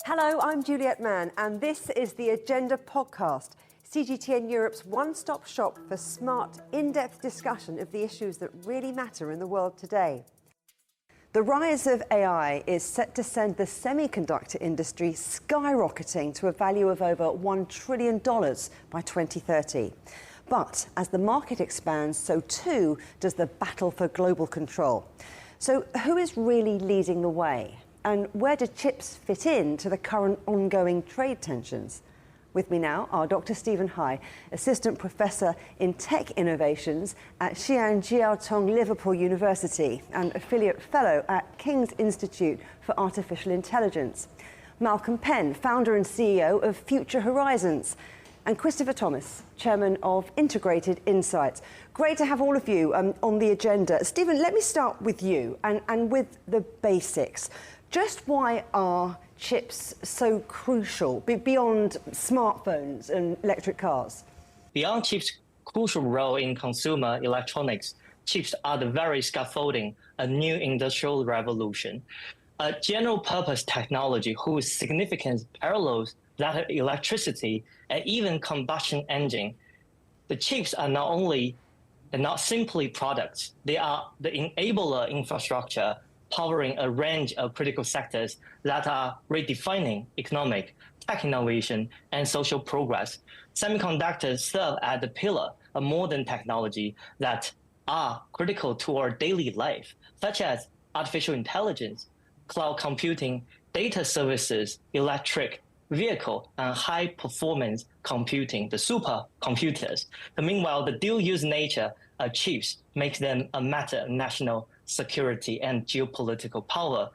Hello, I'm Juliet Mann, and this is the Agenda podcast, CGTN Europe's one-stop shop for smart, in-depth discussion of the issues that really matter in the world today. The rise of AI is set to send the semiconductor industry skyrocketing to a value of over $1 trillion by 2030. But as the market expands, so too does the battle for global control. So who is really leading the way? And where do chips fit into the current ongoing trade tensions? With me now are Dr. Stephen Hai, Assistant Professor in Tech Innovations at Xi'an Jiaotong Liverpool University and Affiliate Fellow at King's Institute for Artificial Intelligence. Malcolm Penn, Founder and CEO of Future Horizons. And Christopher Thomas, Chairman of Integrated Insights. Great to have all of you on the agenda. Stephen, let me start with you and with the basics. Just why are chips so crucial beyond smartphones and electric cars? Beyond chips' crucial role in consumer electronics, chips are the very scaffolding a new industrial revolution, a general-purpose technology whose significance parallels that of electricity and even combustion engine. The chips are not simply products; they are the enabler infrastructure powering a range of critical sectors that are redefining economic, tech innovation, and social progress. Semiconductors serve as the pillar of modern technology that are critical to our daily life, such as artificial intelligence, cloud computing, data services, electric vehicle, and high-performance computing, the supercomputers. Meanwhile, the dual-use nature of chips makes them a matter of national security and geopolitical power.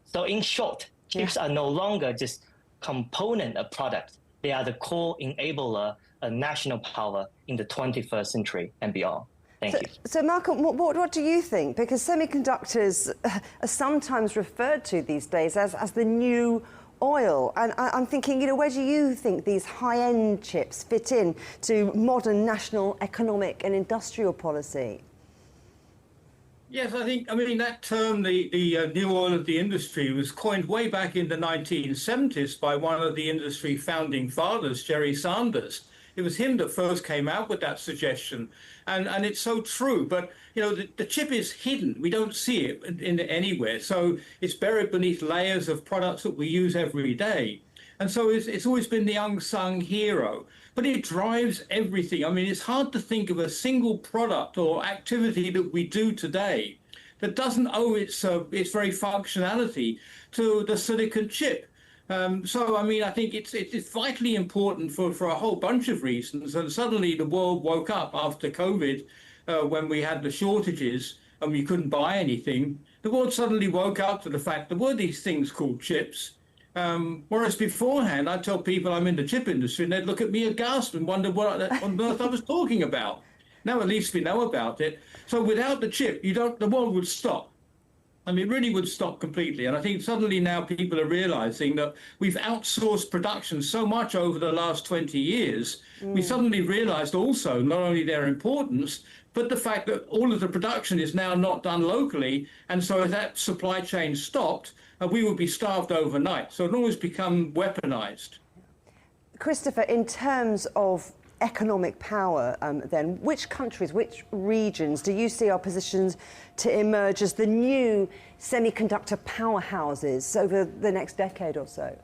So in short, chips are no longer just component of products. They are the core enabler of national power in the 21st century and beyond. Thank you. So Malcolm, what do you think? Because semiconductors are sometimes referred to these days as the new oil. And I'm thinking, where do you think these high-end chips fit in to modern national economic and industrial policy? Yes, I mean, that term, the new oil of the industry, was coined way back in the 1970s by one of the industry founding fathers, Jerry Sanders. It was him that first came out with that suggestion. And it's so true. But, the chip is hidden. We don't see it anywhere. So it's buried beneath layers of products that we use every day. And so it's always been the unsung hero. But it drives everything. I mean, it's hard to think of a single product or activity that we do today that doesn't owe its very functionality to the silicon chip. So, I mean, I think it's vitally important for a whole bunch of reasons. And suddenly the world woke up after COVID, when we had the shortages and we couldn't buy anything. The world suddenly woke up to the fact there were these things called chips. Whereas beforehand, I'd tell people I'm in the chip industry and they'd look at me aghast and wonder what on earth I was talking about. Now at least we know about it. So without the chip, the world would stop. I mean, it really would stop completely. And I think suddenly now people are realizing that we've outsourced production so much over the last 20 years. We suddenly realized also not only their importance, but the fact that all of the production is now not done locally. And so if that supply chain stopped, we would be starved overnight. So it always become weaponized. Christopher, in terms of economic power, then, which countries, which regions do you see are positioned to emerge as the new semiconductor powerhouses over the next decade or so?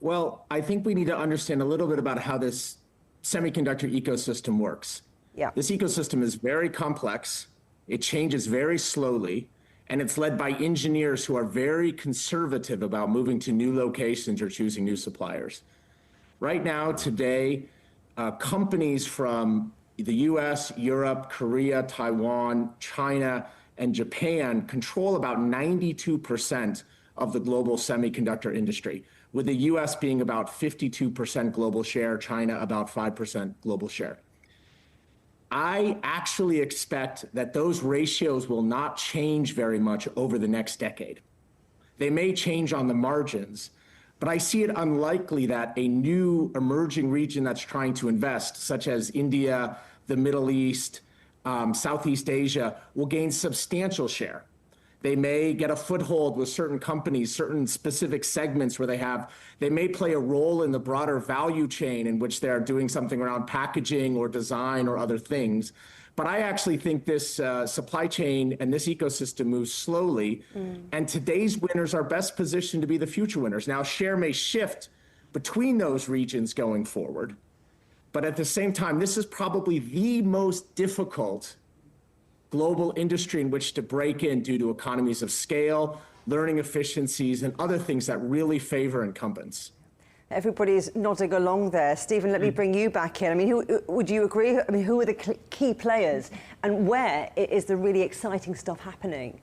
Well, I think we need to understand a little bit about how this semiconductor ecosystem works. Yeah. This ecosystem is very complex. It changes very slowly. And it's led by engineers who are very conservative about moving to new locations or choosing new suppliers. Right now, today, companies from the US, Europe, Korea, Taiwan, China, and Japan control about 92% of the global semiconductor industry, with the US being about 52% global share, China about 5% global share. I actually expect that those ratios will not change very much over the next decade. They may change on the margins, but I see it unlikely that a new emerging region that's trying to invest, such as India, the Middle East, Southeast Asia, will gain substantial share. They may get a foothold with certain companies, certain specific segments where they may play a role in the broader value chain in which they're doing something around packaging or design or other things. But I actually think this supply chain and this ecosystem moves slowly, and today's winners are best positioned to be the future winners. Now, share may shift between those regions going forward, but at the same time, this is probably the most difficult global industry in which to break in due to economies of scale, learning efficiencies, and other things that really favor incumbents. Everybody's nodding along there. Stephen, let me bring you back in. I mean, would you agree? I mean, who are the key players and where is the really exciting stuff happening?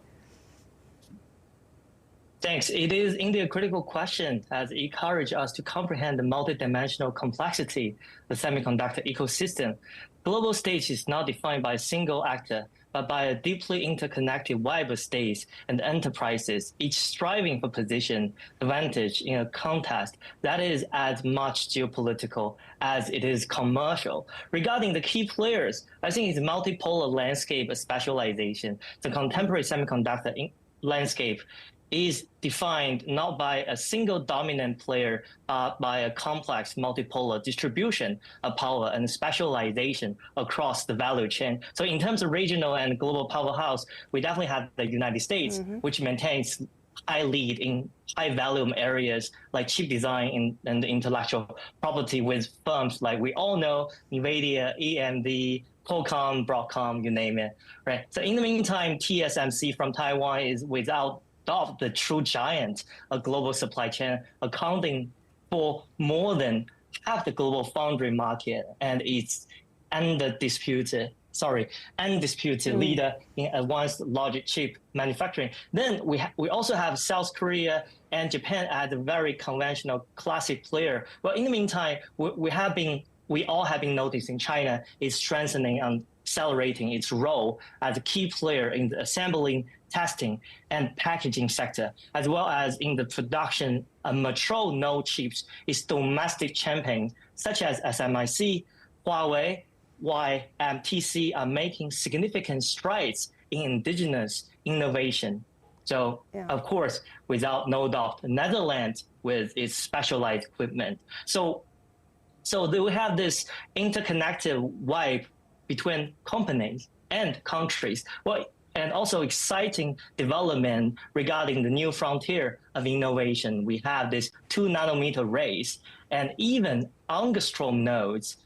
Thanks. It is indeed a critical question as it encourages us to comprehend the multidimensional complexity of the semiconductor ecosystem. Global stage is not defined by a single actor, but by a deeply interconnected web of states and enterprises, each striving for position, advantage in a contest that is as much geopolitical as it is commercial. Regarding the key players, I think it's a multipolar landscape of specialization. The contemporary semiconductor landscape is defined not by a single dominant player, but by a complex multipolar distribution of power and specialization across the value chain. So in terms of regional and global powerhouse, we definitely have the United States, which maintains high lead in high volume areas like chip design and intellectual property with firms like we all know, NVIDIA, AMD, Qualcomm, Broadcom, you name it, right? So in the meantime, TSMC from Taiwan is without doubt the true giant of global supply chain, accounting for more than half the global foundry market, and it's undisputed leader in advanced logic chip manufacturing. Then we also have South Korea and Japan as a very conventional classic player. Well, in the meantime, we all have been noticing China is strengthening and accelerating its role as a key player in the assembling, testing, and packaging sector, as well as in the production of mature node chips. Its domestic champions, such as SMIC, Huawei, YMTC, are making significant strides in indigenous innovation. So, of course, without no doubt, the Netherlands with its specialized equipment. So we have this interconnected web between companies and countries. Well, and also exciting development regarding the new frontier of innovation. We have this 2 nanometer race and even angstrom nodes,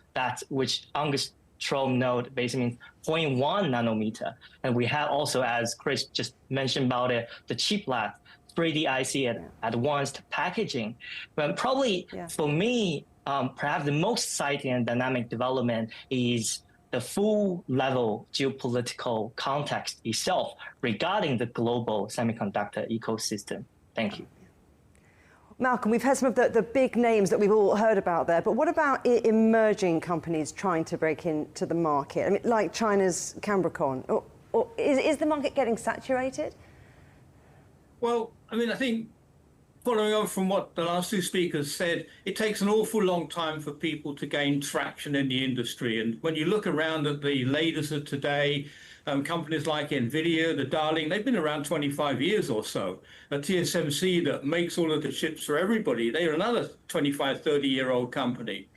which angstrom node basically means 0.1 nanometer. And we have also, as Chris just mentioned about it, the chip lab, 3D IC and advanced packaging. But probably for me, perhaps the most exciting and dynamic development is the full level geopolitical context itself regarding the global semiconductor ecosystem. Thank you. Malcolm, we've heard some of the big names that we've all heard about there, but what about emerging companies trying to break into the market? I mean, like China's Cambricon, or is the market getting saturated? Well, I mean, I think following on from what the last two speakers said, it takes an awful long time for people to gain traction in the industry. And when you look around at the leaders of today, companies like NVIDIA, the Darling, they've been around 25 years or so. TSMC that makes all of the chips for everybody, they're another 25, 30-year-old company.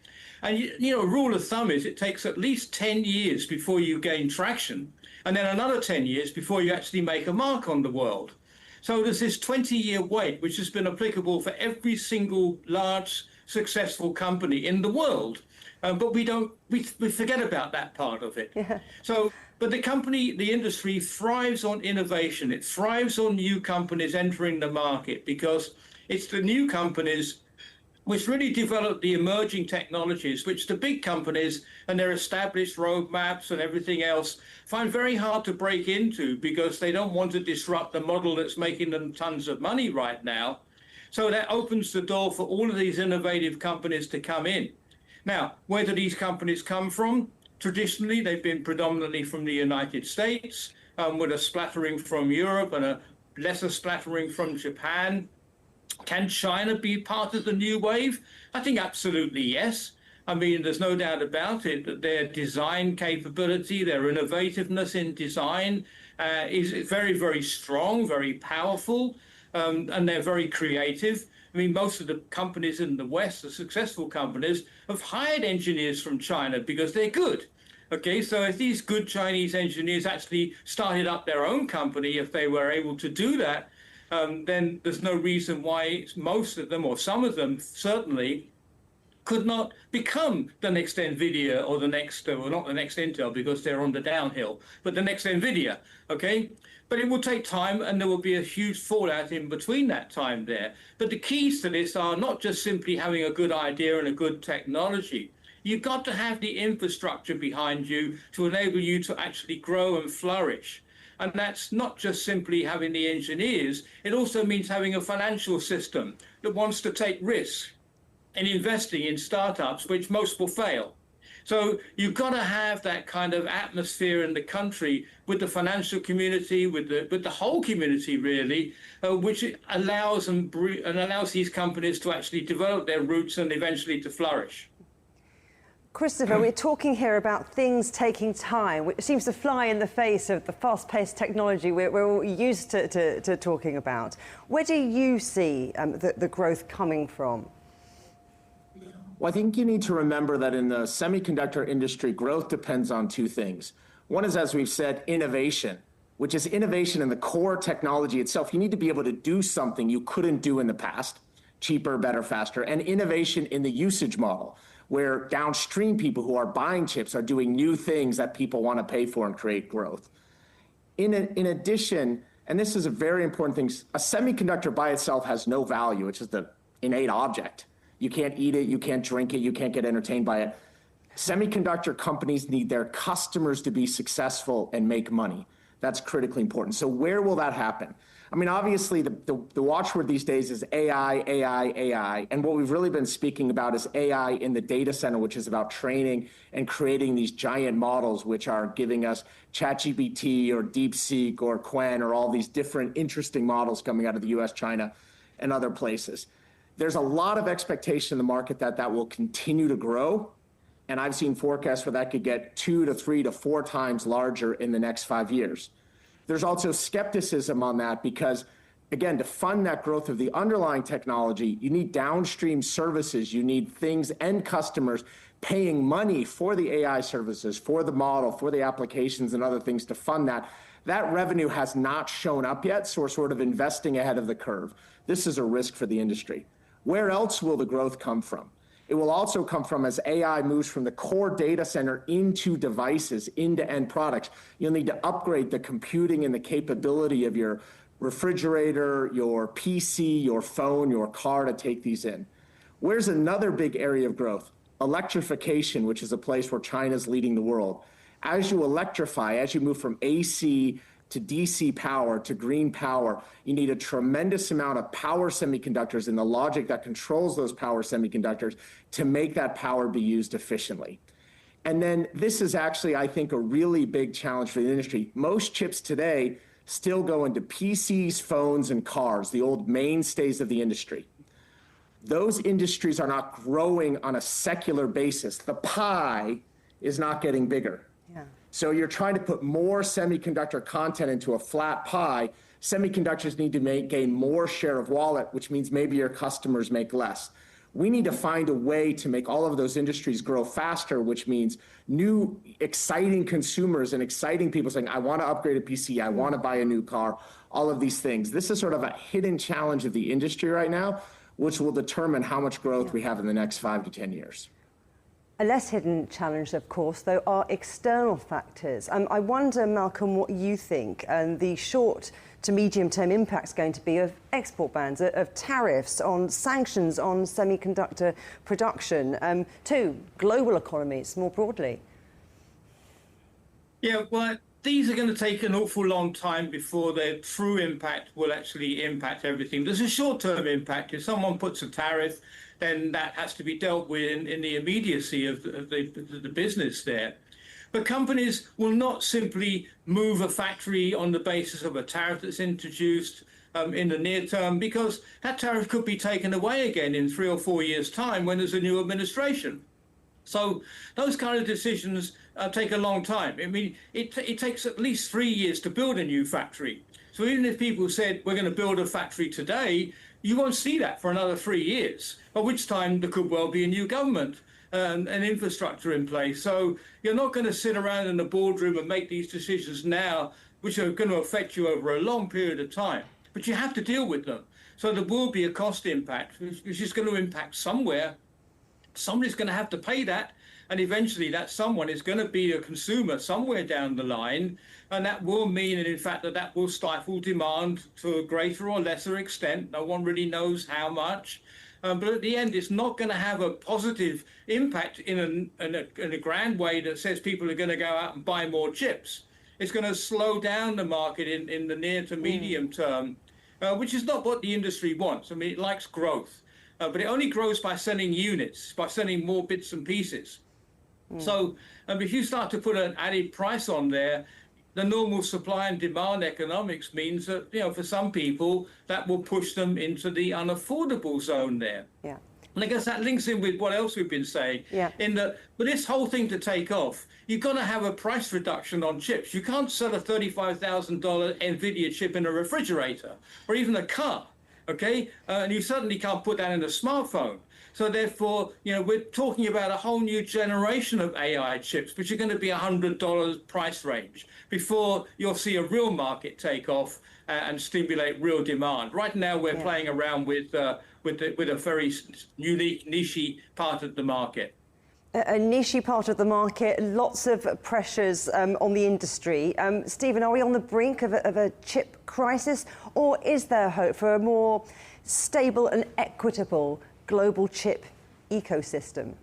And, you know, a rule of thumb is it takes at least 10 years before you gain traction, and then another 10 years before you actually make a mark on the world. So there's this 20-year wait, which has been applicable for every single large, successful company in the world. But we forget about that part of it. Yeah. So, but the industry thrives on innovation. It thrives on new companies entering the market because it's the new companies which really develop the emerging technologies, which the big companies and their established roadmaps and everything else find very hard to break into because they don't want to disrupt the model that's making them tons of money right now. So that opens the door for all of these innovative companies to come in. Now, where do these companies come from? Traditionally, they've been predominantly from the United States, with a splattering from Europe and a lesser splattering from Japan. Can China be part of the new wave? I think absolutely yes. I mean, there's no doubt about it that their design capability, their innovativeness in design, is very, very strong, very powerful, and they're very creative. I mean, most of the companies in the West, the successful companies, have hired engineers from China because they're good. Okay, so if these good Chinese engineers actually started up their own company, if they were able to do that, then there's no reason why most of them, or some of them certainly, could not become the next NVIDIA or the next, well, not the next Intel because they're on the downhill, but the next NVIDIA, okay? But it will take time and there will be a huge fallout in between that time there. But the keys to this are not just simply having a good idea and a good technology. You've got to have the infrastructure behind you to enable you to actually grow and flourish. And that's not just simply having the engineers, it also means having a financial system that wants to take risks and investing in startups, which most will fail. So you've got to have that kind of atmosphere in the country with the financial community, with the whole community really, which allows allows these companies to actually develop their roots and eventually to flourish. Christopher, we're talking here about things taking time, which seems to fly in the face of the fast-paced technology we're all used to talking about. Where do you see the growth coming from? Well, I think you need to remember that in the semiconductor industry, growth depends on two things. One is, as we've said, innovation, which is innovation in the core technology itself. You need to be able to do something you couldn't do in the past, cheaper, better, faster, and innovation in the usage model, where downstream people who are buying chips are doing new things that people want to pay for and create growth. In addition, and this is a very important thing, a semiconductor by itself has no value. It's just an innate object. You can't eat it, you can't drink it, you can't get entertained by it. Semiconductor companies need their customers to be successful and make money. That's critically important. So where will that happen? I mean, obviously, the watchword these days is AI, AI, AI. And what we've really been speaking about is AI in the data center, which is about training and creating these giant models, which are giving us ChatGPT or DeepSeek or Qwen or all these different interesting models coming out of the US, China, and other places. There's a lot of expectation in the market that that will continue to grow. And I've seen forecasts where that could get 2 to 3 to 4 times larger in the next 5 years. There's also skepticism on that because, again, to fund that growth of the underlying technology, you need downstream services, you need things and customers paying money for the AI services, for the model, for the applications and other things to fund that. That revenue has not shown up yet, so we're sort of investing ahead of the curve. This is a risk for the industry. Where else will the growth come from? It will also come from as AI moves from the core data center into devices, into end products. You'll need to upgrade the computing and the capability of your refrigerator, your PC, your phone, your car to take these in. Where's another big area of growth? Electrification, which is a place where China's leading the world. As you electrify, as you move from AC to DC power, to green power, you need a tremendous amount of power semiconductors and the logic that controls those power semiconductors to make that power be used efficiently. And then this is actually, I think, a really big challenge for the industry. Most chips today still go into PCs, phones, and cars, the old mainstays of the industry. Those industries are not growing on a secular basis. The pie is not getting bigger. Yeah. So you're trying to put more semiconductor content into a flat pie. Semiconductors need to gain more share of wallet, which means maybe your customers make less. We need to find a way to make all of those industries grow faster, which means new, exciting consumers and exciting people saying, I want to upgrade a PC, I want to buy a new car, all of these things. This is sort of a hidden challenge of the industry right now, which will determine how much growth we have in the next 5 to 10 years. A less hidden challenge, of course, though, are external factors. I wonder, Malcolm, what you think and the short to medium-term impact's going to be of export bans, of tariffs, on sanctions on semiconductor production, to global economies more broadly. Yeah, well, these are going to take an awful long time before their true impact will actually impact everything. There's a short-term impact. If someone puts a tariff, then that has to be dealt with in the immediacy of the business there. But companies will not simply move a factory on the basis of a tariff that's introduced in the near term, because that tariff could be taken away again in 3 or 4 years' time when there's a new administration. So those kind of decisions take a long time. I mean, it takes at least 3 years to build a new factory. So even if people said we're going to build a factory today, you won't see that for another 3 years, at which time there could well be a new government and infrastructure in place. So you're not going to sit around in the boardroom and make these decisions now, which are going to affect you over a long period of time. But you have to deal with them. So there will be a cost impact, which is going to impact somewhere. Somebody's going to have to pay that. And eventually that someone is going to be a consumer somewhere down the line. And that will mean, and in fact, that will stifle demand to a greater or lesser extent. No one really knows how much. But at the end, it's not going to have a positive impact in a grand way that says people are going to go out and buy more chips. It's going to slow down the market in the near to medium term, which is not what the industry wants. I mean, it likes growth, but it only grows by selling units, by selling more bits and pieces. So if you start to put an added price on there, the normal supply and demand economics means that, you know, for some people, that will push them into the unaffordable zone there. Yeah. And I guess that links in with what else we've been saying. Yeah. For this whole thing to take off, you've got to have a price reduction on chips. You can't sell a $35,000 NVIDIA chip in a refrigerator or even a car, okay? And you certainly can't put that in a smartphone. So therefore, you know, we're talking about a whole new generation of AI chips, which are going to be $100 price range before you'll see a real market take off and stimulate real demand. Right now, we're playing around with a very unique, niche part of the market. A niche part of the market, lots of pressures on the industry. Stephen, are we on the brink of a chip crisis, or is there hope for a more stable and equitable global chip ecosystem?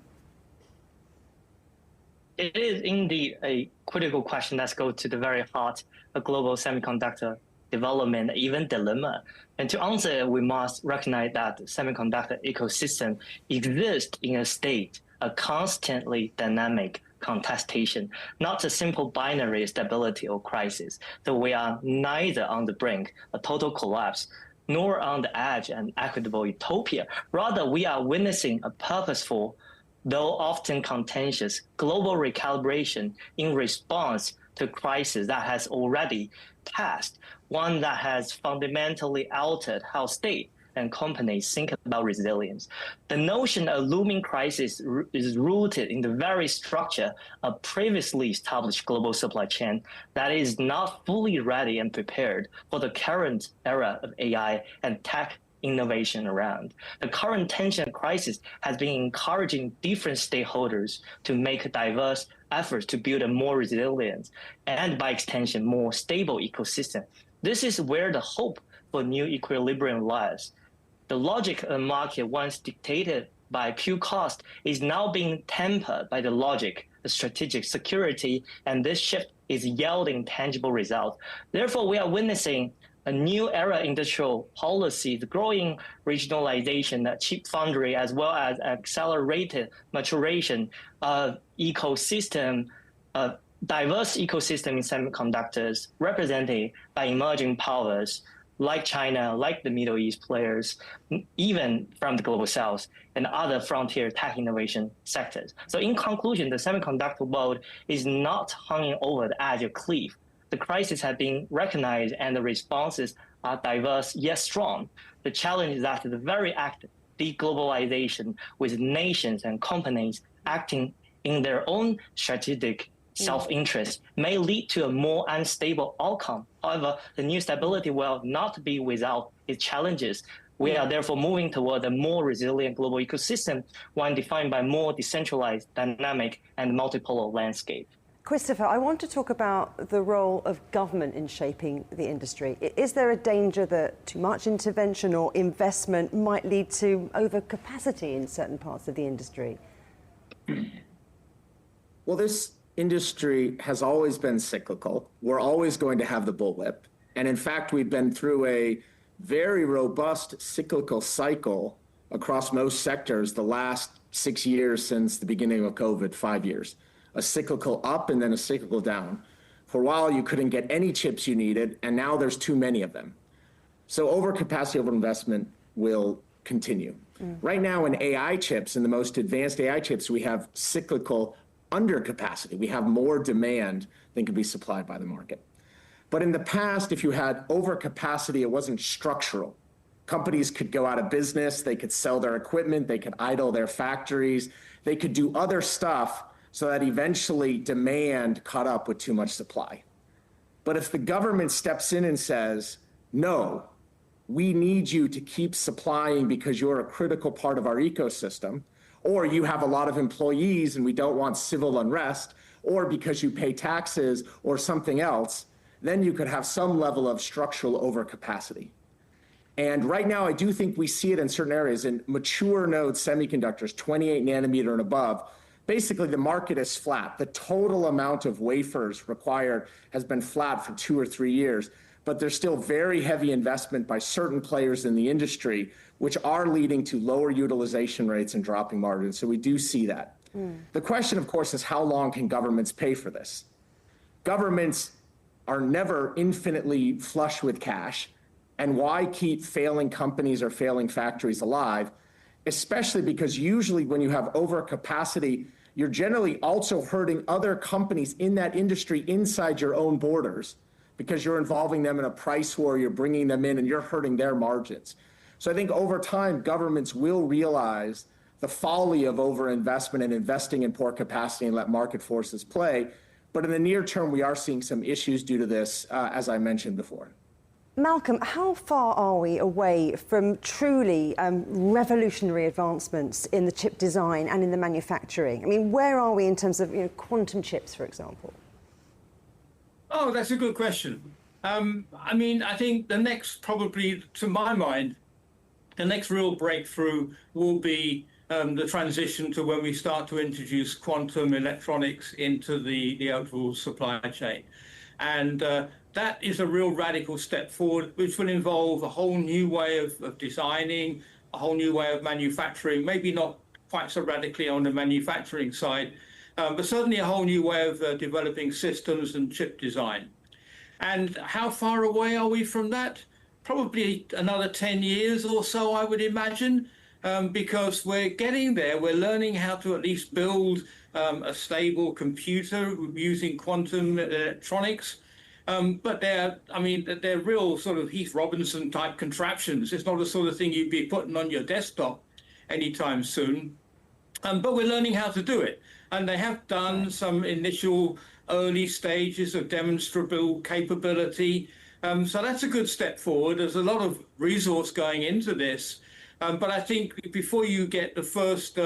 It is indeed a critical question that goes to the very heart of global semiconductor development, even dilemma. And to answer it, we must recognize that the semiconductor ecosystem exists in a state of constantly dynamic contestation, not a simple binary stability or crisis. So we are neither on the brink of total collapse, nor on the edge of an equitable utopia. Rather, we are witnessing a purposeful, though often contentious, global recalibration in response to a crisis that has already passed, one that has fundamentally altered how states and companies think about resilience. The notion of looming crisis is rooted in the very structure of previously established global supply chain that is not fully ready and prepared for the current era of AI and tech innovation around. The current tension crisis has been encouraging different stakeholders to make diverse efforts to build a more resilient and, by extension, more stable ecosystem. This is where the hope for new equilibrium lies. The logic of the market, once dictated by pure cost, is now being tempered by the logic of strategic security, and this shift is yielding tangible results. Therefore, we are witnessing a new era industrial policy, the growing regionalization, chip foundry, as well as accelerated maturation of ecosystem, diverse ecosystem in semiconductors represented by emerging powers like China, like the Middle East players, even from the global south and other frontier tech innovation sectors. So in conclusion, the semiconductor world is not hanging over the edge of a cliff. The crisis has been recognized and the responses are diverse yet strong. The challenge is that the very act of deglobalization, with nations and companies acting in their own strategic self-interest, may lead to a more unstable outcome. However, the new stability will not be without its challenges. We are therefore moving toward a more resilient global ecosystem, one defined by more decentralized, dynamic, and multipolar landscape. Christopher, I want to talk about the role of government in shaping the industry. Is there a danger that too much intervention or investment might lead to overcapacity in certain parts of the industry? Well, this industry has always been cyclical. We're always going to have the bullwhip. And in fact, we've been through a very robust cyclical cycle across most sectors the last 6 years since the beginning of COVID, 5 years. A cyclical up and then a cyclical down. For a while, you couldn't get any chips you needed, and now there's too many of them. So overcapacity, overinvestment will continue. Right now in AI chips, in the most advanced AI chips, we have cyclical under capacity. We have more demand than can be supplied by the market. But in the past, if you had overcapacity, it wasn't structural. Companies could go out of business, they could sell their equipment, they could idle their factories, they could do other stuff so that eventually demand caught up with too much supply. But if the government steps in and says, no, we need you to keep supplying because you're a critical part of our ecosystem, or you have a lot of employees and we don't want civil unrest, or because you pay taxes or something else, then you could have some level of structural overcapacity. And right now, I do think we see it in certain areas. In mature node semiconductors, 28 nanometer and above, basically the market is flat. The total amount of wafers required has been flat for 2 or 3 years, but there's still very heavy investment by certain players in the industry, which are leading to lower utilization rates and dropping margins. So we do see that. The question, of course, is how long can governments pay for this? Governments are never infinitely flush with cash. And why keep failing companies or failing factories alive? Especially because usually when you have overcapacity, you're generally also hurting other companies in that industry inside your own borders because you're involving them in a price war, you're bringing them in and you're hurting their margins. So I think over time, governments will realize the folly of overinvestment and investing in poor capacity and let market forces play. But in the near term, we are seeing some issues due to this, as I mentioned before. Malcolm, how far are we away from truly revolutionary advancements in the chip design and in the manufacturing? I mean, where are we in terms of quantum chips, for example? Oh, that's a good question. I mean, I think the next, probably to my mind, the next real breakthrough will be the transition to when we start to introduce quantum electronics into the overall supply chain. And that is a real radical step forward, which will involve a whole new way of designing, a whole new way of manufacturing, maybe not quite so radically on the manufacturing side, but certainly a whole new way of developing systems and chip design. And how far away are we from that? Probably another 10 years or so, I would imagine, because we're getting there. We're learning how to at least build a stable computer using quantum electronics. But they're real sort of Heath Robinson type contraptions. It's not the sort of thing you'd be putting on your desktop anytime soon. But we're learning how to do it. And they have done some initial early stages of demonstrable capability. So that's a good step forward. There's a lot of resource going into this. But I think before you get the first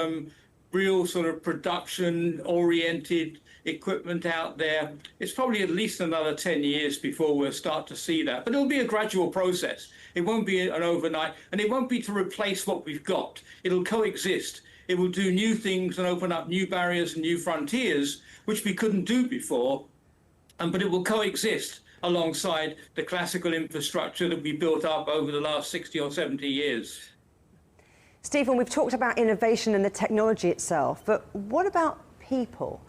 real sort of production-oriented equipment out there, it's probably at least another 10 years before we'll start to see that. But it'll be a gradual process. It won't be an overnight, and it won't be to replace what we've got. It'll coexist. It will do new things and open up new barriers and new frontiers, which we couldn't do before, but it will coexist alongside the classical infrastructure that we built up over the last 60 or 70 years. Stephen, we've talked about innovation and the technology itself, but what about people?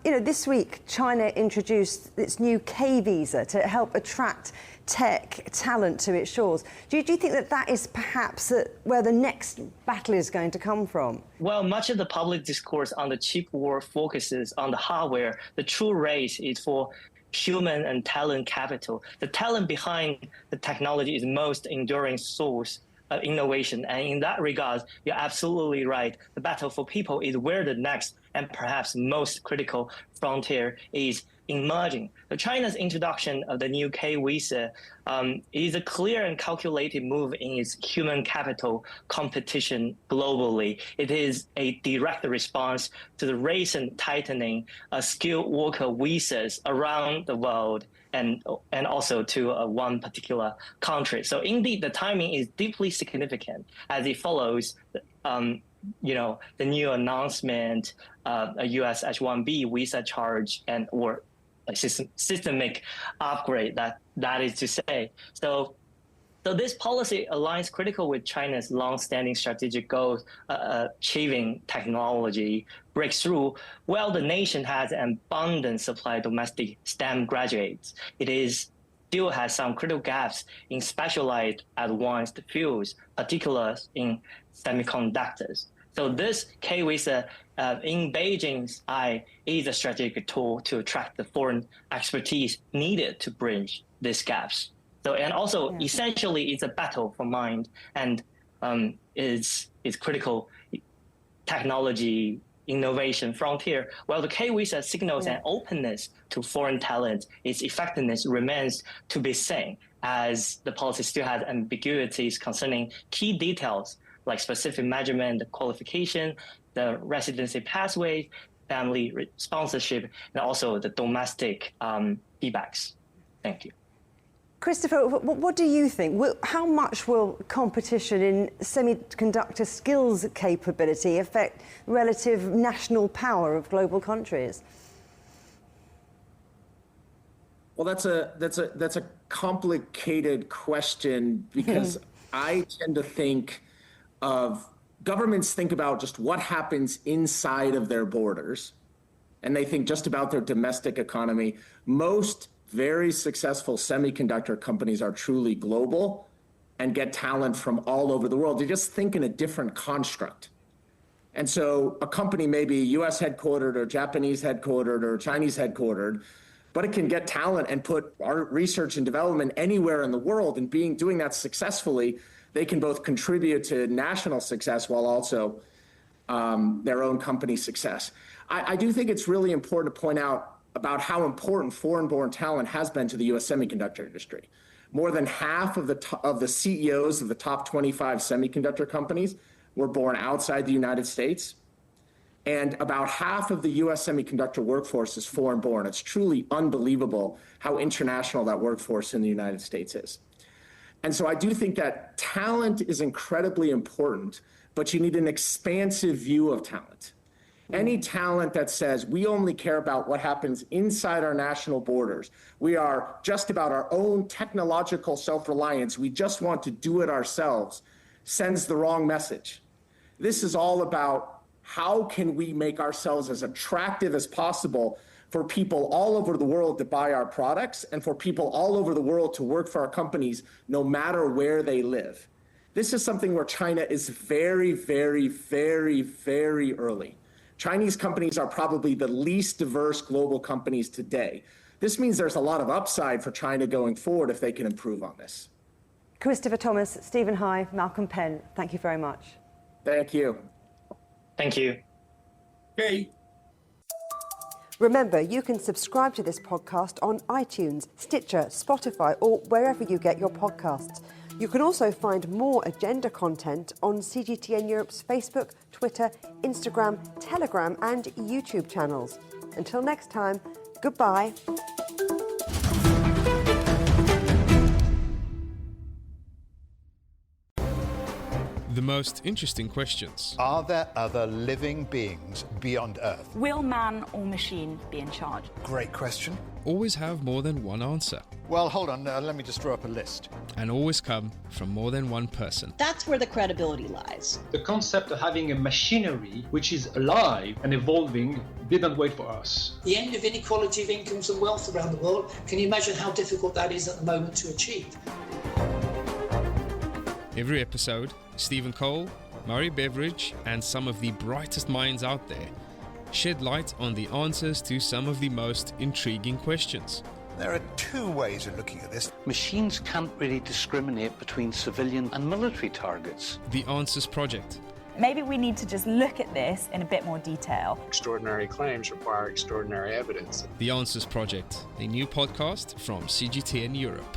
This week, China introduced its new K visa to help attract tech talent to its shores. Do you think that is perhaps where the next battle is going to come from? Well, much of the public discourse on the chip war focuses on the hardware. The true race is for human and talent capital. The talent behind the technology is the most enduring source of innovation. And in that regard, you're absolutely right. The battle for people is where the next and perhaps most critical frontier is emerging. China's introduction of the new K visa is a clear and calculated move in its human capital competition globally. It is a direct response to the recent tightening of skilled worker visas around the world and also to one particular country. So indeed, the timing is deeply significant as it follows the new announcement of a US H-1B visa charge or a systemic upgrade, that is to say. So this policy aligns critical with China's long-standing strategic goals, achieving technology breakthrough. While the nation has an abundant supply of domestic STEM graduates, still has some critical gaps in specialized advanced fields, particularly in semiconductors. So this K-Visa in Beijing's eye is a strategic tool to attract the foreign expertise needed to bridge these gaps. So, and also essentially it's a battle for mind and is critical technology innovation frontier. While the K-Visa signals an openness to foreign talent, its effectiveness remains to be seen, as the policy still has ambiguities concerning key details like specific measurement, the qualification, the residency pathway, family sponsorship, and also the domestic feedbacks. Thank you. Christopher, what do you think? How much will competition in semiconductor skills capability affect relative national power of global countries? Well, that's a complicated question because I tend to think of governments think about just what happens inside of their borders, and they think just about their domestic economy. Most very successful semiconductor companies are truly global and get talent from all over the world. They just think in a different construct. And so a company may be US headquartered or Japanese headquartered or Chinese headquartered, but it can get talent and put our research and development anywhere in the world. And doing that successfully, they can both contribute to national success while also their own company success. I do think it's really important to point out about how important foreign-born talent has been to the U.S. semiconductor industry. More than half of the CEOs of the top 25 semiconductor companies were born outside the United States, and about half of the U.S. semiconductor workforce is foreign-born. It's truly unbelievable how international that workforce in the United States is. And so I do think that talent is incredibly important, but you need an expansive view of talent. Any talent that says we only care about what happens inside our national borders, we are just about our own technological self-reliance, we just want to do it ourselves, sends the wrong message. This is all about how can we make ourselves as attractive as possible for people all over the world to buy our products and for people all over the world to work for our companies no matter where they live. This is something where China is very, very, very, very early. Chinese companies are probably the least diverse global companies today. This means there's a lot of upside for China going forward if they can improve on this. Christopher Thomas, Stephen High, Malcolm Penn, thank you very much. Thank you. Thank you. Okay. Remember, you can subscribe to this podcast on iTunes, Stitcher, Spotify, or wherever you get your podcasts. You can also find more agenda content on CGTN Europe's Facebook, Twitter, Instagram, Telegram, and YouTube channels. Until next time, goodbye. The most interesting questions. Are there other living beings beyond Earth? Will man or machine be in charge? Great question. Always have more than one answer. Well, hold on, let me just draw up a list. And always come from more than one person. That's where the credibility lies. The concept of having a machinery which is alive and evolving didn't wait for us. The end of inequality of incomes and wealth around the world, can you imagine how difficult that is at the moment to achieve? Every episode, Stephen Cole, Murray Beveridge, and some of the brightest minds out there shed light on the answers to some of the most intriguing questions. There are two ways of looking at this. Machines can't really discriminate between civilian and military targets. The Answers Project. Maybe we need to just look at this in a bit more detail. Extraordinary claims require extraordinary evidence. The Answers Project, a new podcast from CGTN Europe.